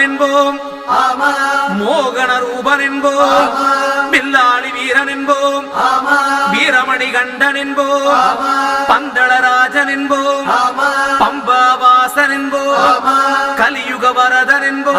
ரூபன் என்போம், மோகன ரூபன் என்போம், பில்லாளி வீரன் என்போம், வீரமணி கண்டன் என்போம், பந்தளராஜன் என்போம், பம்பாவாசன் என்போம், கலியுக வரதன் என்போம்,